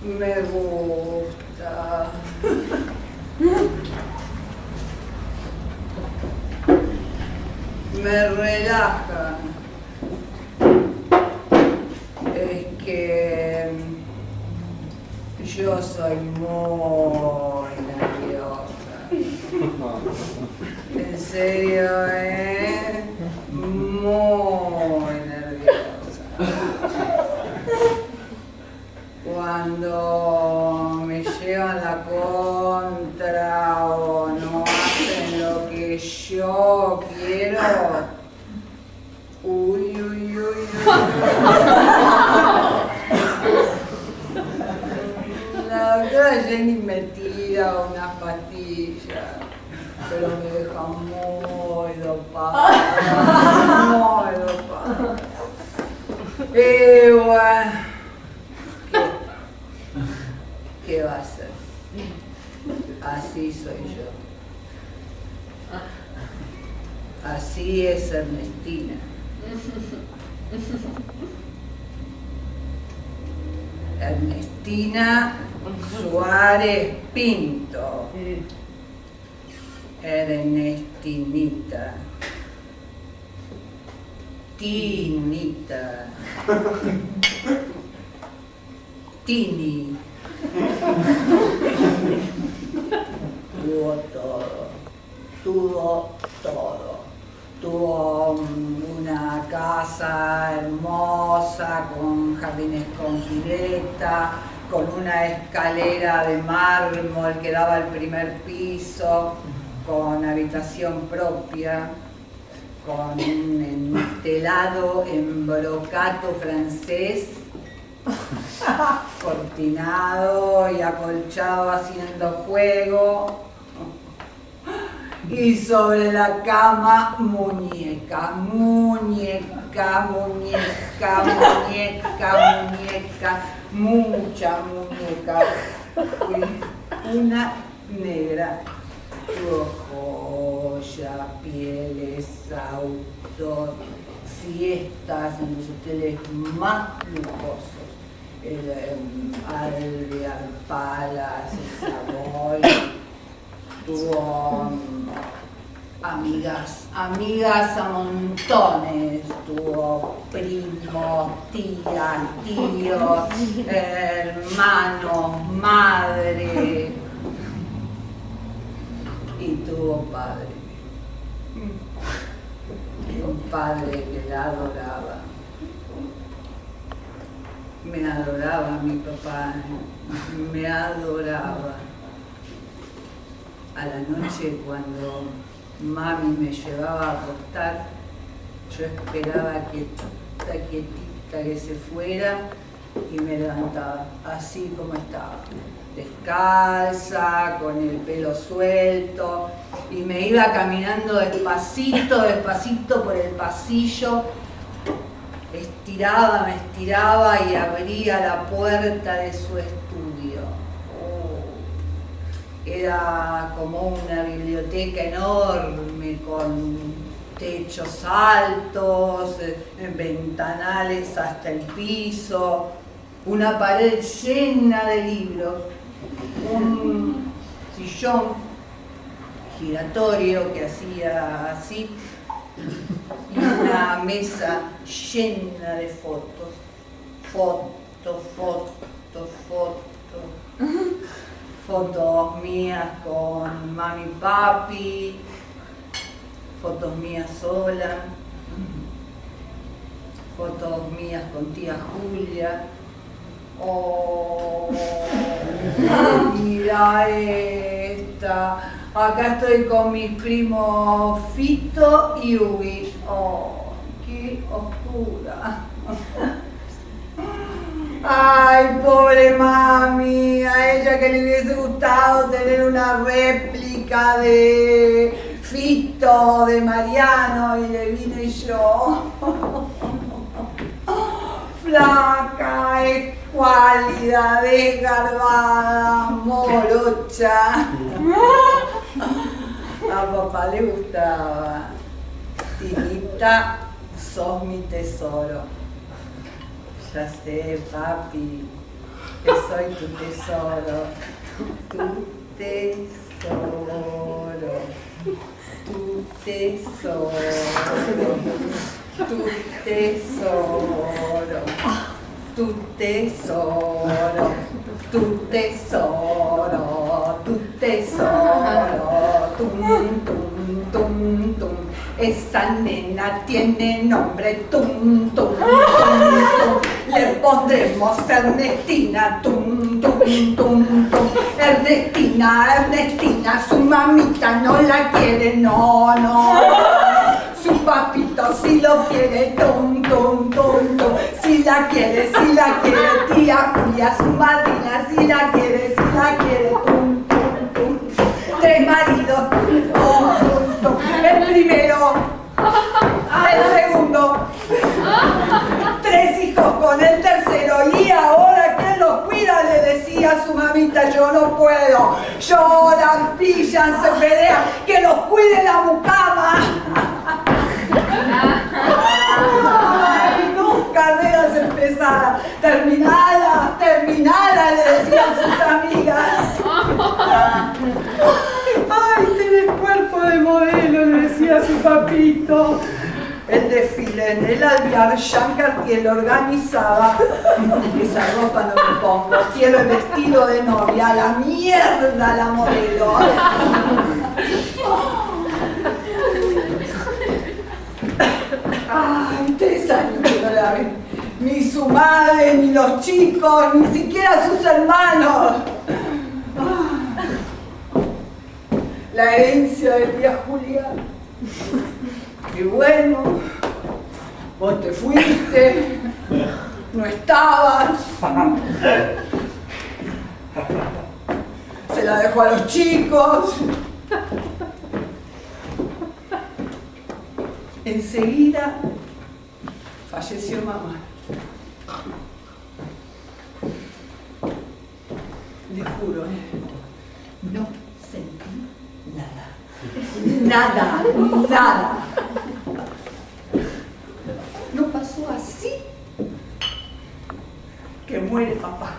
Me gusta. Me relaja. Es que yo soy muy nerviosa. En serio, muy nerviosa. Cuando me llevan la contra o no hacen lo que yo quiero, uy, uy, uy, uy. La doctora Jenny me tira unas pastillas, pero me deja muy dopada, muy dopada. Y bueno, ¿qué va a ser? Así soy yo. Así es Ernestina. Ernestina Suárez Pinto. Ernestinita. Tinita. Tini. Tuvo todo. Tuvo todo. Tuvo una casa hermosa con jardines con pileta, con una escalera de mármol que daba al primer piso, con habitación propia, con un entelado en brocato francés, cortinado y acolchado haciendo juego. Y sobre la cama, muñeca, muñeca, muñeca, muñeca, muñeca, mucha muñeca. Una negra, joya, pieles, autos, fiestas en los hoteles más lujosos. El Alvear Palace, Savoy. Tuvo amigas a montones, tuvo primos, tías, tíos, hermanos, madre, y tuvo padre. Un padre que la adoraba. Me adoraba mi papá, me adoraba. A la noche, cuando mami me llevaba a acostar, yo esperaba quietita que se fuera y me levantaba así como estaba, descalza, con el pelo suelto, y me iba caminando despacito, despacito por el pasillo, me estiraba y abría la puerta de su estudio. Era como una biblioteca enorme con techos altos, ventanales hasta el piso, una pared llena de libros, un sillón giratorio que hacía así y una mesa llena de fotos, fotos mías con mami y papi, fotos mías sola, fotos mías con tía Julia. Oh, mira esta. Acá estoy con mis primos Fito y Ubi. Oh, qué oscura. Ay, pobre mami, a ella que le hubiese gustado tener una réplica de Fito, de Mariano, y le vine yo. Flaca, escuálida, desgarbada, morocha. A papá le gustaba. Tinita, sos mi tesoro. Ya sé, papi, que soy tu tesoro, tu tesoro, tu tesoro, tu tesoro, tu tesoro, tu tesoro, tu tesoro, tum, tum, tum, tum. Esa nena tiene nombre, tum, tum, tum, tum. Le pondremos Ernestina, tum, tum, tum, tum. Ernestina, Ernestina, su mamita no la quiere, no, no. Su papito si lo quiere, tum, tum, tum, tum. Si la quiere, tía Julia, su madrina, si la quiere, tum, tum, tum. 3 maridos, tum, tum, tum. El primero, el segundo, 3 hijos con el tercero, y ahora ¿quién los cuida? Le decía su mamita, yo no puedo. Lloran, pillan, se pelean, que los cuide la mucama. Ay, 2 carreras empezadas, terminadas, le decían sus amigas. Ay, tenés cuerpo de modelo, le decía su papito. El desfile en el Alvear, Jean Cartier lo organizaba. Esa ropa no me pongo, quiero el vestido de novia, a la mierda la modelo. Ay, 3 años que no la ven. Ni su madre, ni los chicos, ni siquiera sus hermanos. La herencia de tía Julia. Y bueno, vos te fuiste, no estabas. Se la dejó a los chicos. Enseguida falleció mamá. Le juro, no sentí nada. Nada, nada. No pasó así que muere papá.